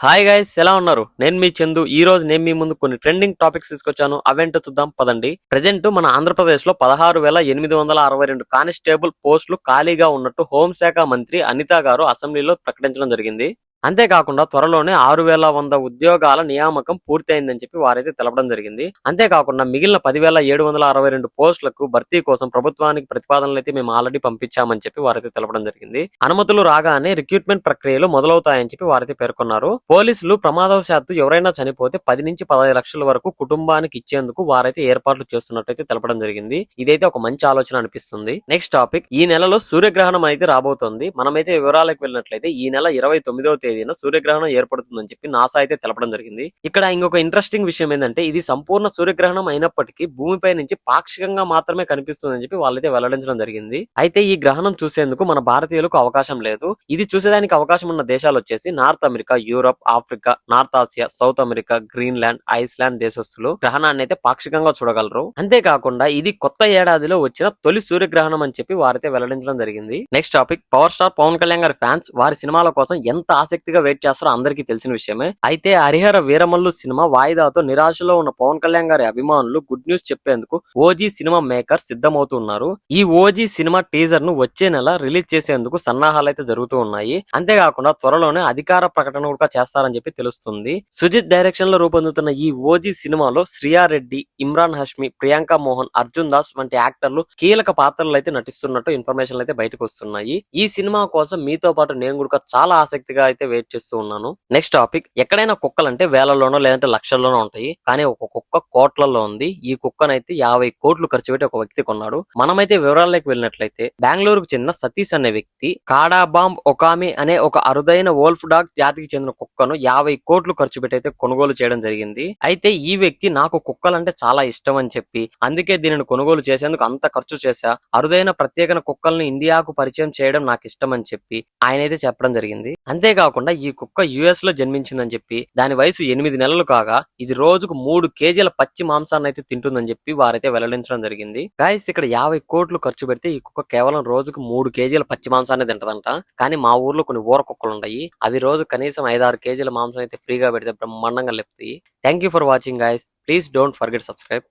Hi guys, ఎలా ఉన్నారు? నేను మీ చందు. ఈ రోజు నేను మీ ముందు కొన్ని ట్రెండింగ్ టాపిక్స్ తీసుకొచ్చాను. అవేంటో చూద్దాం పదండి. ప్రెజెంట్ మన ఆంధ్రప్రదేశ్ లో 16,862 కానిస్టేబుల్ పోస్టులు ఖాళీగా ఉన్నట్టు హోంశాఖ మంత్రి అనిత గారు అసెంబ్లీలో ప్రకటించడం జరిగింది. అంతేకాకుండా త్వరలోనే 6,100 ఉద్యోగాల నియామకం పూర్తయిందని చెప్పి వారైతే తెలపడం జరిగింది. అంతేకాకుండా మిగిలిన 10,762 పోస్టులకు భర్తీ కోసం ప్రభుత్వానికి ప్రతిపాదనలు అయితే మేము ఆల్రెడీ పంపించామని చెప్పి వారైతే తెలపడం జరిగింది. అనుమతులు రాగానే రిక్రూట్మెంట్ ప్రక్రియలు మొదలవుతాయని చెప్పి వారైతే పేర్కొన్నారు. పోలీసులు ప్రమాదవశాత్తు ఎవరైనా చనిపోతే 10 నుంచి 15 లక్షల వరకు కుటుంబానికి ఇచ్చేందుకు వారైతే ఏర్పాట్లు చేస్తున్నట్టయితే తెలపడం జరిగింది. ఇదైతే ఒక మంచి ఆలోచన అనిపిస్తుంది. నెక్స్ట్ టాపిక్, ఈ నెలలో సూర్యగ్రహణం అయితే రాబోతోంది. మనమైతే వివరాలకు వెళ్ళినట్లయితే ఈ నెల 29వ తేదీన సూర్యగ్రహణం ఏర్పడుతుందని చెప్పి నాసా అయితే తెలపడం జరిగింది. ఇక్కడ ఇంకొక ఇంట్రెస్టింగ్ విషయం ఏంటంటే ఇది సంపూర్ణ సూర్యగ్రహణం అయినప్పటికీ భూమిపై నుంచి పాక్షికంగా మాత్రమే కనిపిస్తుందని చెప్పి వాళ్ళైతే వెల్లడించడం జరిగింది. అయితే ఈ గ్రహణం చూసేందుకు మన భారతీయులకు అవకాశం లేదు. ఇది చూసేదానికి అవకాశం ఉన్న దేశాలు వచ్చేసి North America, Europe, Africa, North Asia, South America, Greenland, Iceland దేశస్తులు గ్రహణాన్ని అయితే పాక్షికంగా చూడగలరు. అంతేకాకుండా ఇది కొత్త ఏడాదిలో వచ్చిన తొలి సూర్యగ్రహణం అని చెప్పి వారైతే వెల్లడించడం జరిగింది. Next topic, power star Pawan Kalyan గారి ఫ్యాన్స్ వారి సినిమాల కోసం ఎంత ఆసక్తిగా వెయిట్ చేస్తారో అందరికీ తెలిసిన విషయమే. అయితే హరిహర వీరమల్లు సినిమా వాయిదాతో నిరాశలో ఉన్న పవన్ కళ్యాణ్ గారి అభిమానులు గుడ్ న్యూస్ చెప్పేందుకు ఓజీ సినిమా మేకర్ సిద్ధమవుతున్నారు. ఈ ఓజీ సినిమా టీజర్ ను వచ్చే నెల రిలీజ్ చేసేందుకు సన్నాహాలు అయితే జరుగుతూ ఉన్నాయి. అంతేకాకుండా త్వరలోనే అధికార ప్రకటన కూడా చేస్తారని చెప్పి తెలుస్తుంది. సుజిత్ డైరెక్షన్ లో రూపొందుతున్న ఈ ఓజీ సినిమాలో శ్రియా రెడ్డి, ఇమ్రాన్ హష్మి, ప్రియాంక మోహన్, అర్జున్ దాస్ వంటి యాక్టర్లు కీలక పాత్రలు అయితే నటిస్తున్నట్టు ఇన్ఫర్మేషన్లు అయితే బయటకు వస్తున్నాయి. ఈ సినిమా కోసం మీతో పాటు నేను కూడా చాలా ఆసక్తిగా అయితే వెయిట్ చేస్తూ ఉన్నాను. నెక్స్ట్ టాపిక్, ఎక్కడైనా కుక్కలంటే వేలల్లోనో లేదంటే లక్షల్లోనో ఉంటాయి, కానీ ఒక కుక్క కోట్లలో ఉంది. ఈ కుక్కనైతే 50 కోట్లు ఖర్చు పెట్టి ఒక వ్యక్తి కొన్నాడు. మనమైతే వివరాల్లోకి వెళ్ళినట్లయితే బెంగళూరుకు చెందిన సతీష్ అనే వ్యక్తి కాడాబాంబ్ ఒకామి అనే ఒక అరుదైన వోల్ఫ్ డాగ్ జాతికి చెందిన కుక్కను 50 కోట్లు ఖర్చు పెట్టి అయితే కొనుగోలు చేయడం జరిగింది. అయితే ఈ వ్యక్తి నాకు కుక్కలంటే చాలా ఇష్టం అని చెప్పి అందుకే దీనిని కొనుగోలు చేసేందుకు అంత ఖర్చు చేశా, అరుదైన ప్రత్యేక కుక్కలను ఇండియాకు పరిచయం చేయడం నాకు ఇష్టం అని చెప్పి ఆయన అయితే చెప్పడం జరిగింది. అంతేకాకుండా ఈ కుక్క యుఎస్ లో జన్మించిందని చెప్పి దాని వయసు 8 నెలలు కాగా ఇది రోజుకు 3 కేజీల పచ్చి మాంసాన్ని అయితే తింటుందని చెప్పి వారైతే వెల్లడించడం జరిగింది. గాయస్, ఇక్కడ 50 కోట్లు ఖర్చు పెడితే ఈ కుక్క కేవలం రోజుకు 3 కేజీల పచ్చి మాంసాన్ని తింటదంట. కానీ మా ఊర్లో కొన్ని ఊర కుక్కలు ఉన్నాయి, అవి రోజు కనీసం 5-6 కేజీల మాంసం అయితే ఫ్రీగా పెడితే బ్రహ్మాండంగా లేపుతాయి. Thank you for watching guys. Please don't forget subscribe.